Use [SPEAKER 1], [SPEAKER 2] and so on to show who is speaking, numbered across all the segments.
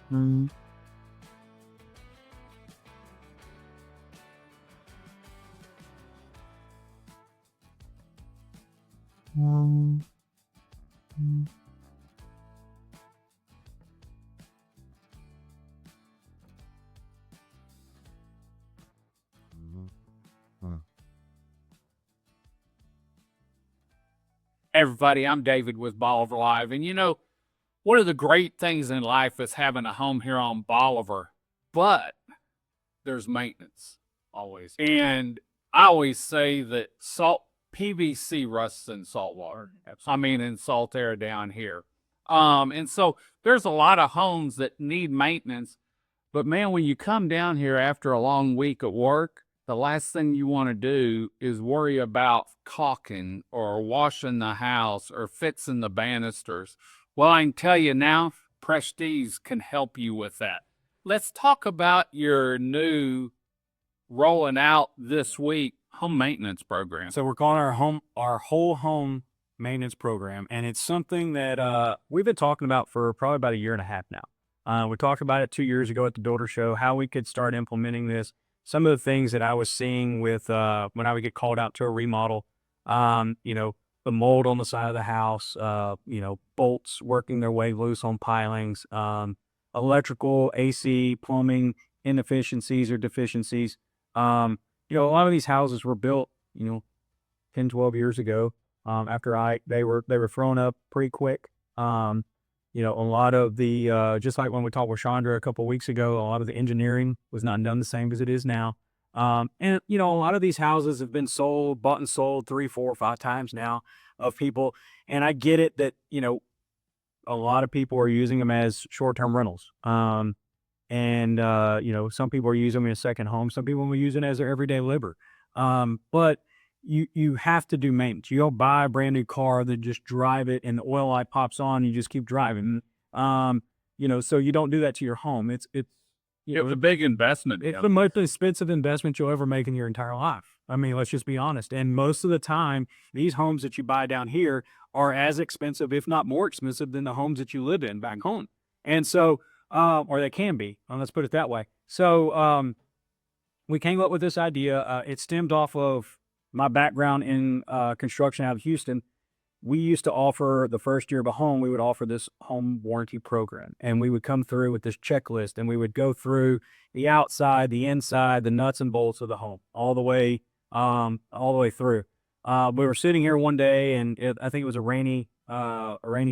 [SPEAKER 1] Mm, mm, mm. Mhm. Huh.
[SPEAKER 2] Hey, everybody, I'm David with Bolivar Live. And one of the great things in life is having a home here on Bolivar, but there's maintenance always. And I always say that salt PVC rusts in salt water. I mean, in salt air down here. And so there's a lot of homes that need maintenance. But man, when you come down here after a long week at work, the last thing you want to do is worry about caulking or washing the house or fixing the banisters. Well, I can tell you now, Prestige can help you with that. Let's talk about your new rolling out this week home maintenance program.
[SPEAKER 1] So we're calling our whole home maintenance program, and it's something that we've been talking about for probably about a year and a half now. We talked about it 2 years ago at the Builder Show, how we could start implementing this. Some of the things that I was seeing with when I would get called out to a remodel, the mold on the side of the house, bolts working their way loose on pilings, electrical, AC, plumbing inefficiencies or deficiencies. A lot of these houses were built, 10, 12 years ago. They were thrown up pretty quick. A lot of the, just like when we talked with Chandra a couple of weeks ago, a lot of the engineering was not done the same as it is now. A lot of these houses have been bought and sold 3, 4, 5 times now of people. And I get it that, a lot of people are using them as short-term rentals. Some people are using them as a second home. Some people are using it as their everyday labor. But you have to do maintenance. You don't buy a brand new car, then just drive it and the oil light pops on, and you just keep driving. So you don't do that to your home. It's
[SPEAKER 2] a big investment.
[SPEAKER 1] It's the most expensive investment you'll ever make in your entire life. I mean, let's just be honest. And most of the time, these homes that you buy down here are as expensive, if not more expensive, than the homes that you live in back home. And so, or they can be. Let's put it that way. So we came up with this idea. It stemmed off of my background in construction out of Houston. We used to offer the first year of a home, we would offer this home warranty program, and we would come through with this checklist, and we would go through the outside, the inside, the nuts and bolts of the home, all the way through. We were sitting here one day, and I think it was a rainy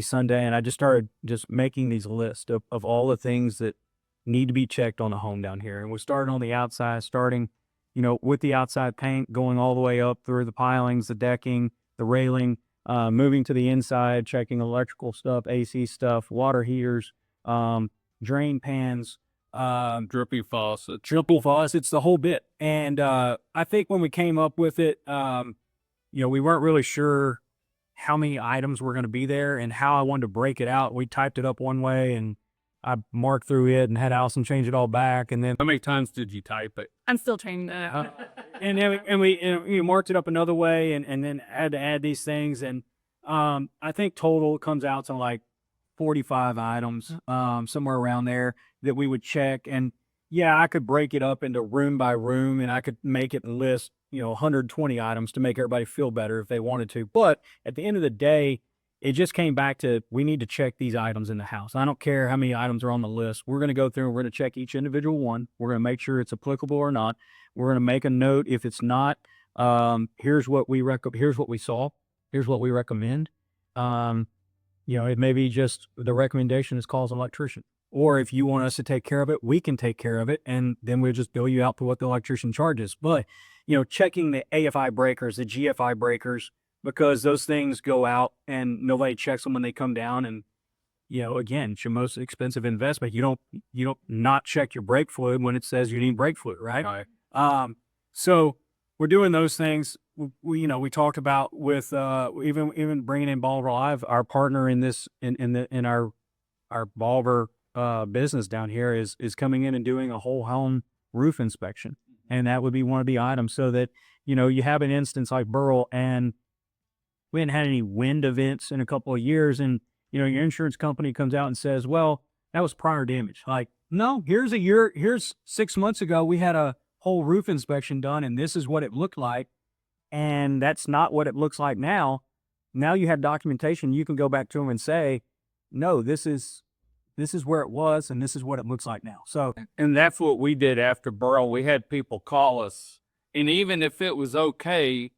[SPEAKER 1] Sunday, and I just started making these lists of all the things that need to be checked on a home down here. And we started on the outside, starting, with the outside paint, going all the way up through the pilings, the decking, the railing, moving to the inside, checking electrical stuff, AC stuff, water heaters, drain pans,
[SPEAKER 2] Drippy faucet.
[SPEAKER 1] triple faucets, the whole bit. And I think when we came up with it, we weren't really sure how many items were going to be there and how I wanted to break it out. We typed it up one way, and I marked through it and had Allison change it all back. And then
[SPEAKER 2] How many times did you type it?
[SPEAKER 3] I'm still training that.
[SPEAKER 1] and we marked it up another way, and then had to add these things. And I think total comes out to like 45 items, somewhere around there, that we would check. And yeah, I could break it up into room by room, and I could make it list 120 items to make everybody feel better if they wanted to. But at the end of the day, it just came back to, we need to check these items in the house. I don't care how many items are on the list. We're going to go through and we're going to check each individual one. We're going to make sure it's applicable or not. We're going to make a note if it's not. Here's what we here's what we saw. Here's what we recommend. It may be just the recommendation is call an electrician. Or if you want us to take care of it, we can take care of it, and then we'll just bill you out for what the electrician charges. But, checking the AFI breakers, the GFI breakers, because those things go out and nobody checks them when they come down. And, again, it's your most expensive investment. You don't not check your brake fluid when it says you need brake fluid, right? So we're doing those things. We talked about with even bringing in Bolivar Live, our partner in this in our Bolivar business down here is coming in and doing a whole home roof inspection, and that would be one of the items, so that you have an instance like Burl, and we hadn't had any wind events in a couple of years, and your insurance company comes out and says, well, that was prior damage. Like, no, here's 6 months ago, we had a whole roof inspection done and this is what it looked like. And that's not what it looks like now. Now you have documentation. You can go back to them and say, no, this is where it was and this is what it looks like now. So,
[SPEAKER 2] And that's what we did after Burl. We had people call us, and even if it was okay,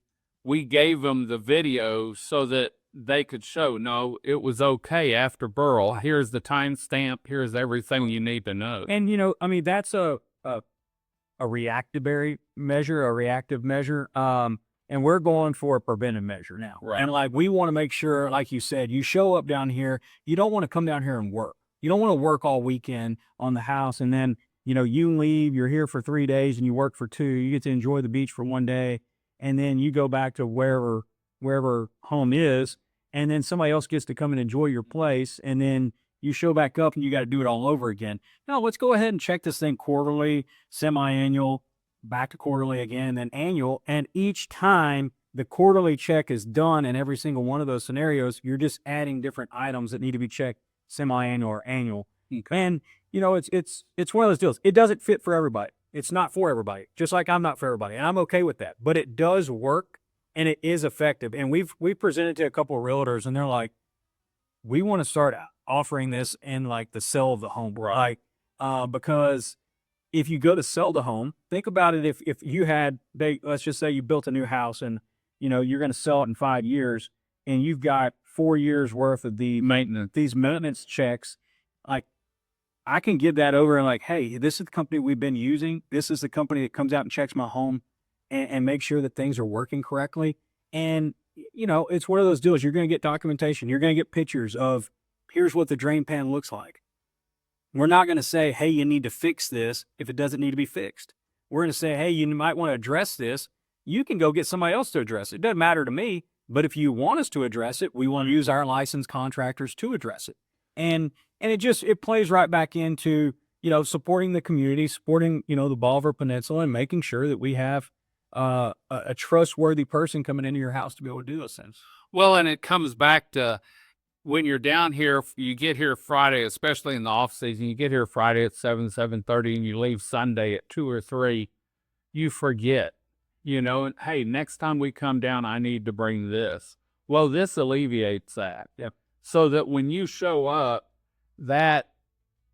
[SPEAKER 2] we gave them the video so that they could show, no, it was okay after Burl. Here's the timestamp. Here's everything you need to know.
[SPEAKER 1] and I mean, that's a reactive measure. And we're going for a preventive measure now.
[SPEAKER 2] Right.
[SPEAKER 1] And like, we want to make sure, like you said, you show up down here, you don't want to come down here and work. You don't want to work all weekend on the house. And then, you leave, you're here for 3 days and you work for 2, you get to enjoy the beach for 1 day. And then you go back to wherever home is. And then somebody else gets to come and enjoy your place. And then you show back up and you got to do it all over again. No, let's go ahead and check this thing quarterly, semi-annual, back to quarterly again, then annual. And each time the quarterly check is done in every single one of those scenarios, you're just adding different items that need to be checked semi-annual or annual. And, it's one of those deals. It doesn't fit for everybody. It's not for everybody, just like I'm not for everybody. And I'm okay with that. But it does work and it is effective. And we've presented to a couple of realtors and they're like, we want to start offering this in like the sell of the home, right? Because if you go to sell the home, think about it. If you had, let's just say you built a new house and, you're going to sell it in 5 years and you've got 4 years worth of these maintenance checks, like I can give that over and like, hey, this is the company we've been using. This is the company that comes out and checks my home and makes sure that things are working correctly. And, it's one of those deals. You're going to get documentation. You're going to get pictures of here's what the drain pan looks like. We're not going to say, hey, you need to fix this if it doesn't need to be fixed. We're going to say, hey, you might want to address this. You can go get somebody else to address it. It doesn't matter to me. But if you want us to address it, we want to use our licensed contractors to address it. And it plays right back into, supporting the community, supporting, the Bolivar Peninsula and making sure that we have a trustworthy person coming into your house to be able to do those things.
[SPEAKER 2] Well, and it comes back to when you're down here, you get here Friday, especially in the off season, you get here Friday at 7:30 and you leave Sunday at 2 or 3, you forget, and hey, next time we come down, I need to bring this. Well, this alleviates that.
[SPEAKER 1] Yep.
[SPEAKER 2] So that when you show up, that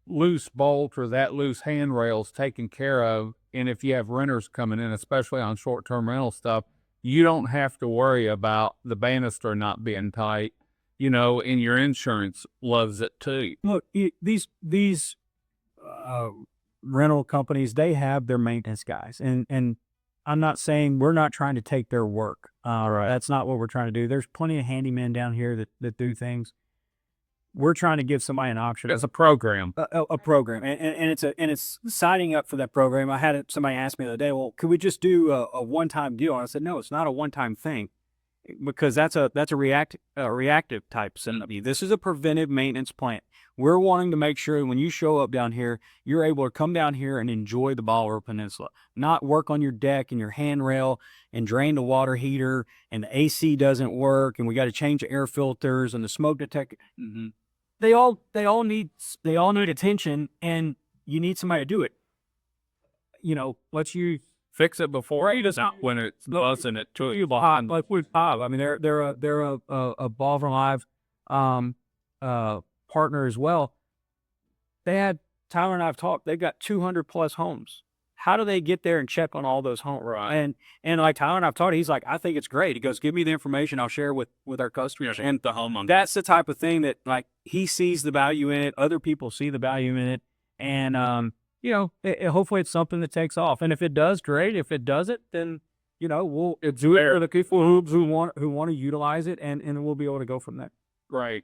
[SPEAKER 2] loose bolt or that loose handrail is taken care of. And if you have renters coming in, especially on short-term rental stuff, you don't have to worry about the banister not being tight, and your insurance loves it too.
[SPEAKER 1] Look, these rental companies, they have their maintenance guys. And I'm not saying we're not trying to take their work. Right. That's not what we're trying to do. There's plenty of handymen down here that do things. We're trying to give somebody an option.
[SPEAKER 2] It's a program.
[SPEAKER 1] A program, and it's signing up for that program. I had somebody ask me the other day, well, could we just do a one-time deal? And I said, no, it's not a one-time thing, because that's a reactive type setup. This is a preventive maintenance plan. We're wanting to make sure when you show up down here, you're able to come down here and enjoy the Bolivar Peninsula, not work on your deck and your handrail and drain the water heater and the AC doesn't work and we got to change the air filters and the smoke detector. Mm-hmm. They all need attention, and you need somebody to do it. Let's you
[SPEAKER 2] fix it before it doesn't when it's buzzing it to you.
[SPEAKER 1] Like with Bob, I mean, they're a Bolivar Live partner as well. They had Tyler and I've talked. They've got 200 plus homes. How do they get there and check on all those homes?
[SPEAKER 2] Right.
[SPEAKER 1] And like Tyler and I've talked, he's like, I think it's great. He goes, give me the information. I'll share with our customers and the homeowner. That's the type of thing that like he sees the value in it. Other people see the value in it. And, hopefully it's something that takes off. And if it does, great. If it doesn't, then, we'll do it for the people who want to utilize it and we'll be able to go from there.
[SPEAKER 2] Great.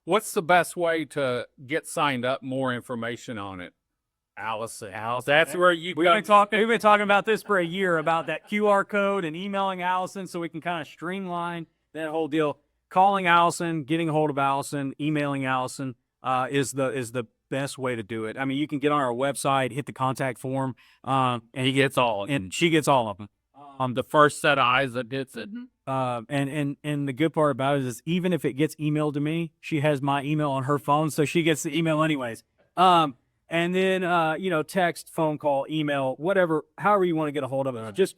[SPEAKER 2] What's the best way to get signed up? More information on it. Allison. That's where we've been talking about this for a year, about that QR code and emailing Allison so we can kind of streamline that whole deal. Calling Allison, getting a hold of Allison, emailing Allison is the best way to do it. I mean, you can get on our website, hit the contact form, and he gets all, and she gets all of them. The first set of eyes that gets it.
[SPEAKER 1] And the good part about it is even if it gets emailed to me, she has my email on her phone, so she gets the email anyways. And then text, phone call, email, whatever, however you want to get a hold of us. Just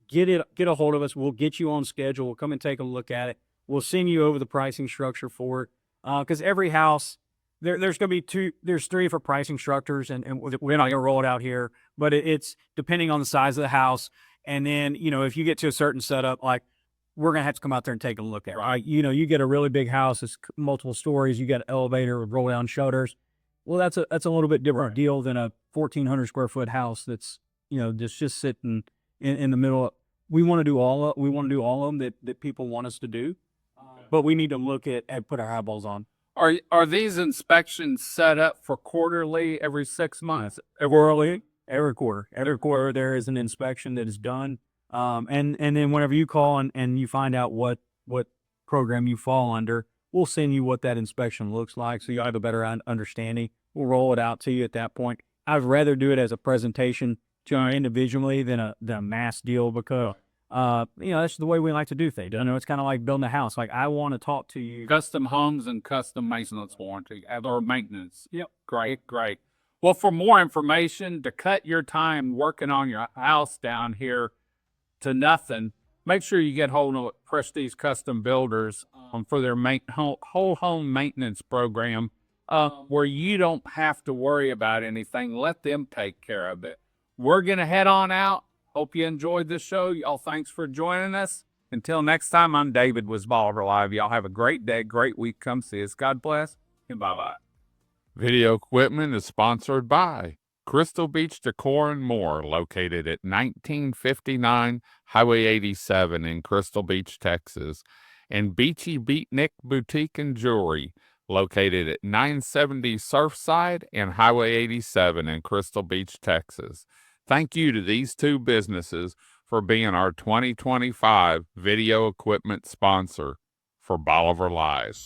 [SPEAKER 1] get a hold of us. We'll get you on schedule. We'll come and take a look at it. We'll send you over the pricing structure for it. Because every house, there's going to be there's 3 for pricing structures, and we're not going to roll it out here, but it's depending on the size of the house. And then, if you get to a certain setup, like we're going to have to come out there and take a look at it. Right? You get a really big house, it's multiple stories, you got an elevator with roll down shutters. Well, that's a little bit different deal than a 1,400 square foot house that's, just sitting in the middle. We want to do all of them that people want us to do. But we need to look at and put our eyeballs on.
[SPEAKER 2] Are these inspections set up for quarterly, every 6 months?
[SPEAKER 1] Every quarter. Every quarter there is an inspection that is done. And then whenever you call and you find out what program you fall under, we'll send you what that inspection looks like so you have a better understanding. We'll roll it out to you at that point. I'd rather do it as a presentation to our individually than a mass deal because that's the way we like to do things. I know it's kind of like building a house. Like I want to talk to you.
[SPEAKER 2] Custom homes and custom maintenance warranty or maintenance.
[SPEAKER 1] Yep.
[SPEAKER 2] Great. Well, for more information, to cut your time working on your house down here to nothing, make sure you get hold of Prestige Custom Builders for their whole home maintenance program, where you don't have to worry about anything. Let them take care of it. We're going to head on out. Hope you enjoyed this show. Y'all, thanks for joining us. Until next time, I'm David with Bolivar Live. Y'all have a great day, great week. Come see us. God bless, and bye-bye.
[SPEAKER 4] Video equipment is sponsored by Crystal Beach Decor and More, located at 1959 Highway 87 in Crystal Beach, Texas, and Beachy Beatnik Boutique and Jewelry, located at 970 Surfside and Highway 87 in Crystal Beach, Texas. Thank you to these 2 businesses for being our 2025 video equipment sponsor for Bolivar Live.